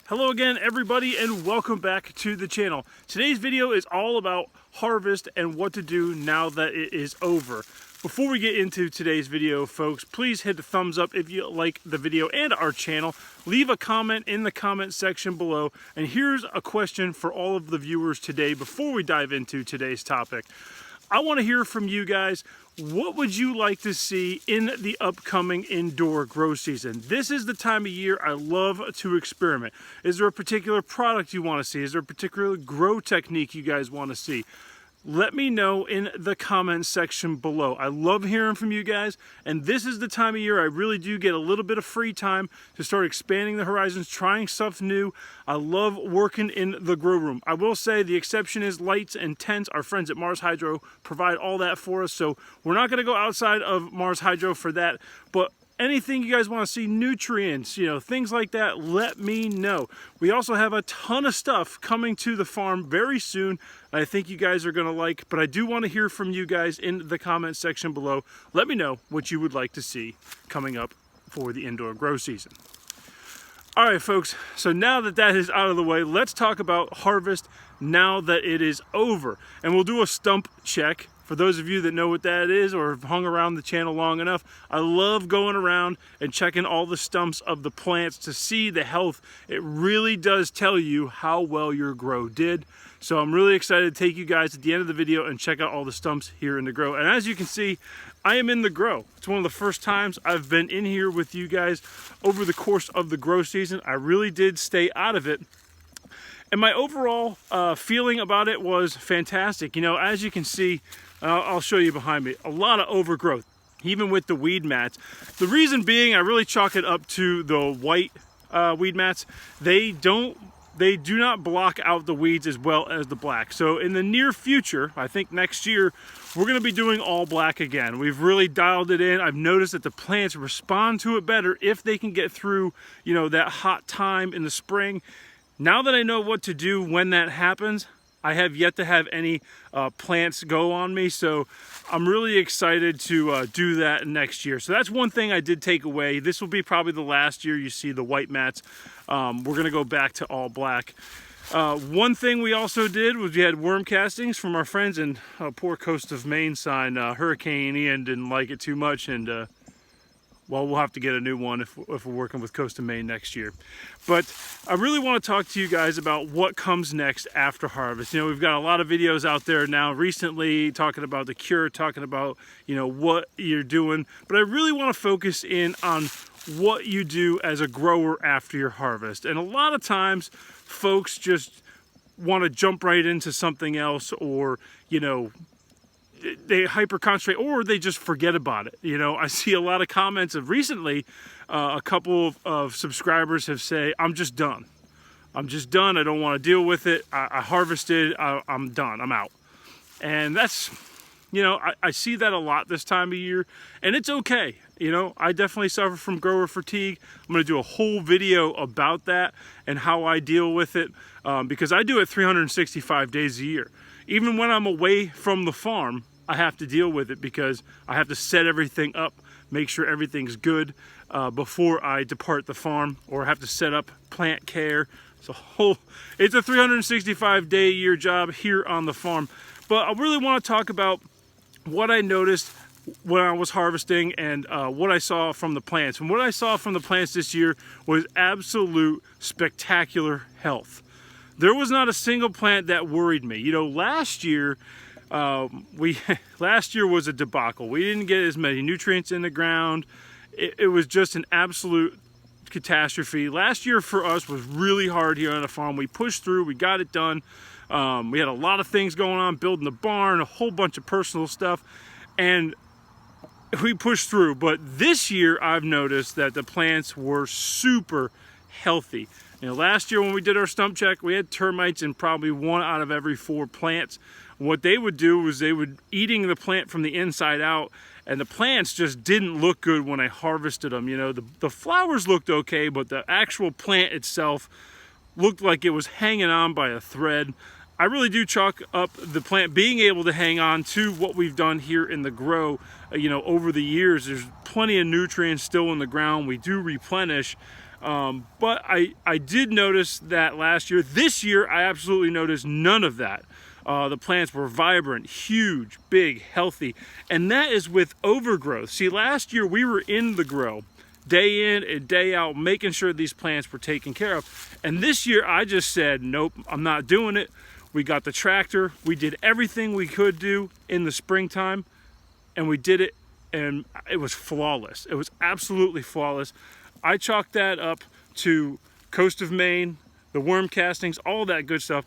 Hello again everybody and welcome back to the channel. Today's video is all about harvest and what to do now that it is over. Before we get into today's video, folks, please hit the thumbs up if you like the video and our channel. Leave a comment in the comment section below. And here's a question for all of the viewers today before we dive into today's topic. I want to hear from you guys. What would you like to see in the upcoming indoor grow season? This is the time of year I love to experiment. Is there a particular product you want to see? Is there a particular grow technique you guys want to see? Let me know in the comment section below. I love hearing from you guys, and this is the time of year I really do get a little bit of free time to start expanding the horizons, trying stuff new. I love working in the grow room. I will say the exception is lights and tents. Our friends at Mars Hydro provide all that for us, so we're not going to go outside of Mars Hydro for that, but anything you guys want to see, nutrients, things like that, let me know. We also have a ton of stuff coming to the farm very soon. I think you guys are going to like, but I do want to hear from you guys in the comment section below. Let me know what you would like to see coming up for the indoor grow season. All right, folks, so now that that is out of the way, let's talk about harvest now that it is over. And we'll do a stump check. For those of you that know what that is or have hung around the channel long enough, I love going around and checking all the stumps of the plants to see the health. It really does tell you how well your grow did. So I'm really excited to take you guys at the end of the video and check out all the stumps here in the grow. And as you can see, I am in the grow. It's one of the first times I've been in here with you guys over the course of the grow season. I really did stay out of it. And my overall feeling about it was fantastic. As you can see, I'll show you behind me, a lot of overgrowth, even with the weed mats. The reason being, I really chalk it up to the white weed mats. They do not block out the weeds as well as the black. So in the near future, I think next year, we're gonna be doing all black again. We've really dialed it in. I've noticed that the plants respond to it better if they can get through, that hot time in the spring. Now that I know what to do when that happens, I have yet to have any plants go on me, so I'm really excited to do that next year. So that's one thing I did take away. This will be probably the last year you see the white mats. We're gonna go back to all black. One thing we also did was we had worm castings from our friends in poor coast of Maine sign. Hurricane Ian didn't like it too much, and well, we'll have to get a new one if we're working with Coast of Maine next year. But I really want to talk to you guys about what comes next after harvest. We've got a lot of videos out there now recently talking about the cure, talking about, what you're doing. But I really want to focus in on what you do as a grower after your harvest. And a lot of times, folks just want to jump right into something else, or, they hyper concentrate, or they just forget about it. I see a lot of comments of recently, a couple of subscribers have said, I'm just done. I'm just done. I don't want to deal with it. I harvested. I'm done. I'm out. And that's, I see that a lot this time of year, and it's okay. I definitely suffer from grower fatigue. I'm going to do a whole video about that and how I deal with it, because I do it 365 days a year. Even when I'm away from the farm, I have to deal with it because I have to set everything up, make sure everything's good before I depart the farm, or have to set up plant care. It's a 365-day-a-year job here on the farm. But I really want to talk about what I noticed when I was harvesting and what I saw from the plants. And what I saw from the plants this year was absolute spectacular health. There was not a single plant that worried me. Last year, last year was a debacle. We didn't get as many nutrients in the ground. It was just an absolute catastrophe. Last year for us was really hard here on the farm. We pushed through, we got it done. We had a lot of things going on, building the barn, a whole bunch of personal stuff, and we pushed through. But this year I've noticed that the plants were super healthy. Last year when we did our stump check, we had termites in probably 1 out of every 4 plants. What they would do was they would eating the plant from the inside out, and the plants just didn't look good when I harvested them. The flowers looked okay, but the actual plant itself looked like it was hanging on by a thread. I really do chalk up the plant being able to hang on to what we've done here in the grow. Over the years, there's plenty of nutrients still in the ground. We do replenish. But I did notice that last year. This year, I absolutely noticed none of that. The plants were vibrant, huge, big, healthy, and that is with overgrowth. See, last year we were in the grow, day in and day out, making sure these plants were taken care of. And this year I just said, nope, I'm not doing it. We got the tractor, we did everything we could do in the springtime, and we did it, and it was flawless. It was absolutely flawless. I chalked that up to Coast of Maine, the worm castings, all that good stuff.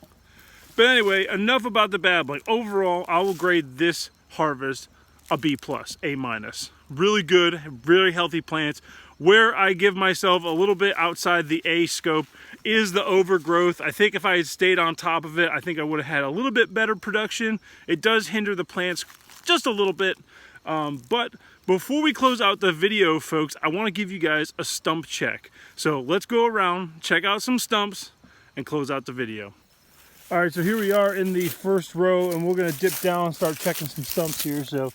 But anyway, enough about the babbling. Overall, I will grade this harvest a B+, A-. Really good, really healthy plants. Where I give myself a little bit outside the A scope is the overgrowth. I think if I had stayed on top of it, I think I would have had a little bit better production. It does hinder the plants just a little bit. But before we close out the video, folks, I want to give you guys a stump check. So let's go around, check out some stumps, and close out the video. All right, so here we are in the first row, and we're gonna dip down and start checking some stumps here. So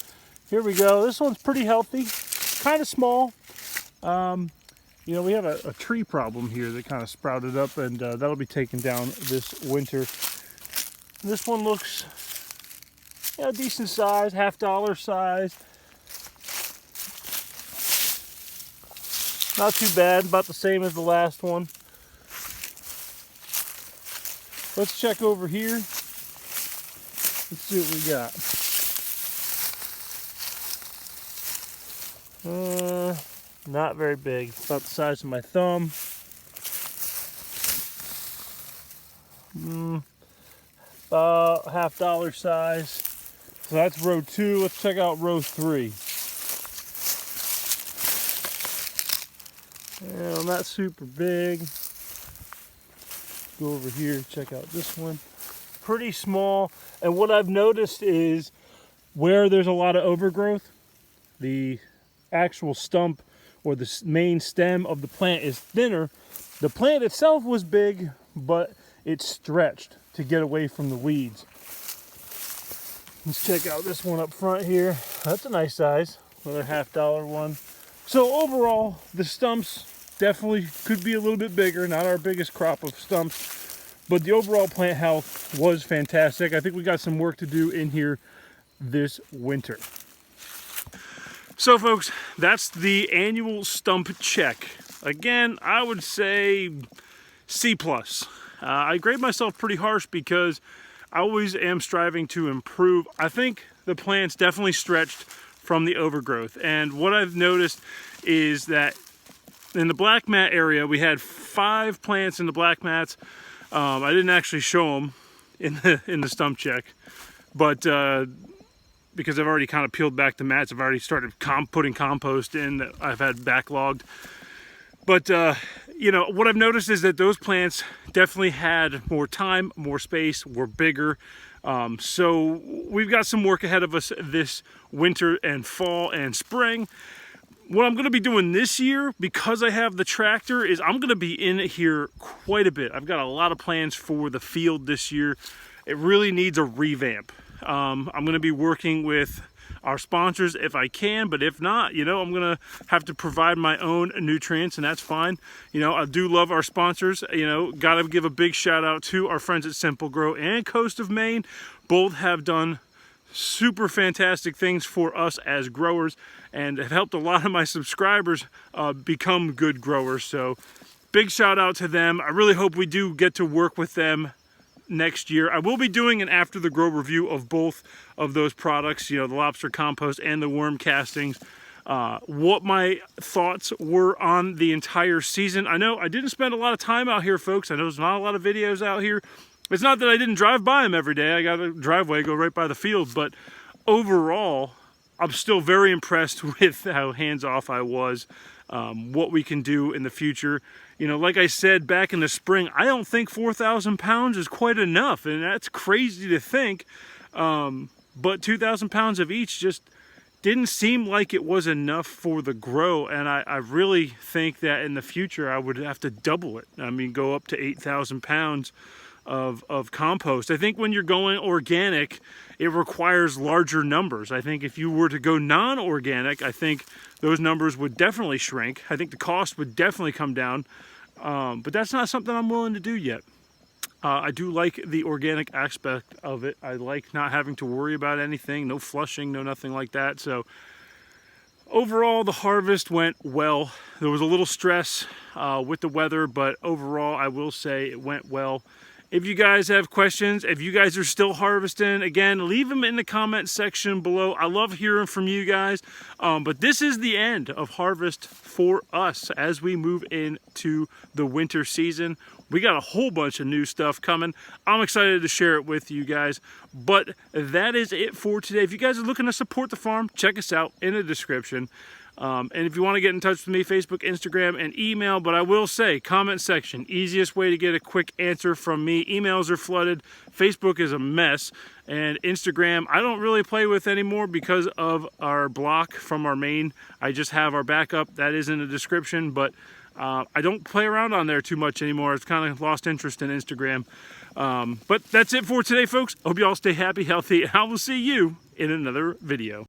here we go. This one's pretty healthy, kind of small. You know, we have a tree problem here that kind of sprouted up, and that'll be taken down this winter. This one looks, yeah, decent size, $50 size. Not too bad, about the same as the last one. Let's check over here. Let's see what we got. Not very big. It's about the size of my thumb. About $50 size. So that's row 2. Let's check out row 3. Yeah, not super big. Go over here, check out this one. Pretty small. And what I've noticed is where there's a lot of overgrowth, the actual stump or the main stem of the plant is thinner. The plant itself was big, but it stretched to get away from the weeds. Let's check out this one up front here. That's a nice size, another $50 one. So overall, the stumps definitely could be a little bit bigger, not our biggest crop of stumps, but the overall plant health was fantastic. I think we got some work to do in here this winter. So folks, that's the annual stump check. Again, I would say C+. I grade myself pretty harsh because I always am striving to improve. I think the plants definitely stretched from the overgrowth. And what I've noticed is that in the black mat area, we had 5 plants in the black mats. I didn't actually show them in the stump check, but because I've already kind of peeled back the mats, I've already started putting compost in that I've had backlogged. But you know, what I've noticed is that those plants definitely had more time, more space, were bigger. So we've got some work ahead of us this winter and fall and spring. What I'm going to be doing this year, because I have the tractor, is I'm going to be in here quite a bit. I've got a lot of plans for the field this year. It really needs a revamp. I'm going to be working with our sponsors if I can, but if not, you know, I'm going to have to provide my own nutrients, and that's fine. You know, I do love our sponsors. You know, got to give a big shout out to our friends at Simple Grow and Coast of Maine. Both have done super fantastic things for us as growers and have helped a lot of my subscribers become good growers. So big shout out to them. I really hope we do get to work with them next year. I will be doing an after the grow review of both of those products, you know, the lobster compost and the worm castings. What my thoughts were on the entire season. I know I didn't spend a lot of time out here, folks. I know there's not a lot of videos out here. It's not that I didn't drive by them every day. I got a driveway, go right by the field, but overall, I'm still very impressed with how hands-off I was, what we can do in the future. You know, like I said back in the spring, I don't think 4,000 pounds is quite enough, and that's crazy to think. But 2,000 pounds of each just didn't seem like it was enough for the grow, and I really think that in the future I would have to double it. I mean, go up to 8,000 pounds. of compost. I think when you're going organic, it requires larger numbers. I think if you were to go non-organic, I think those numbers would definitely shrink. I think the cost would definitely come down, but that's not something I'm willing to do yet. I do like the organic aspect of it. I like not having to worry about anything, no flushing, no nothing like that. So overall, the harvest went well. There was a little stress with the weather, but overall, I will say it went well. If you guys have questions, if you guys are still harvesting, again, leave them in the comment section below. I love hearing from you guys. But this is the end of harvest for us as we move into the winter season. We got a whole bunch of new stuff coming. I'm excited to share it with you guys. But that is it for today. If you guys are looking to support the farm, check us out in the description. And if you want to get in touch with me, Facebook, Instagram, and email. But I will say, comment section, easiest way to get a quick answer from me. Emails are flooded. Facebook is a mess. And Instagram, I don't really play with anymore because of our block from our main. I just have our backup. That is in the description. But I don't play around on there too much anymore. I've kind of lost interest in Instagram. But that's it for today, folks. Hope you all stay happy, healthy, and I will see you in another video.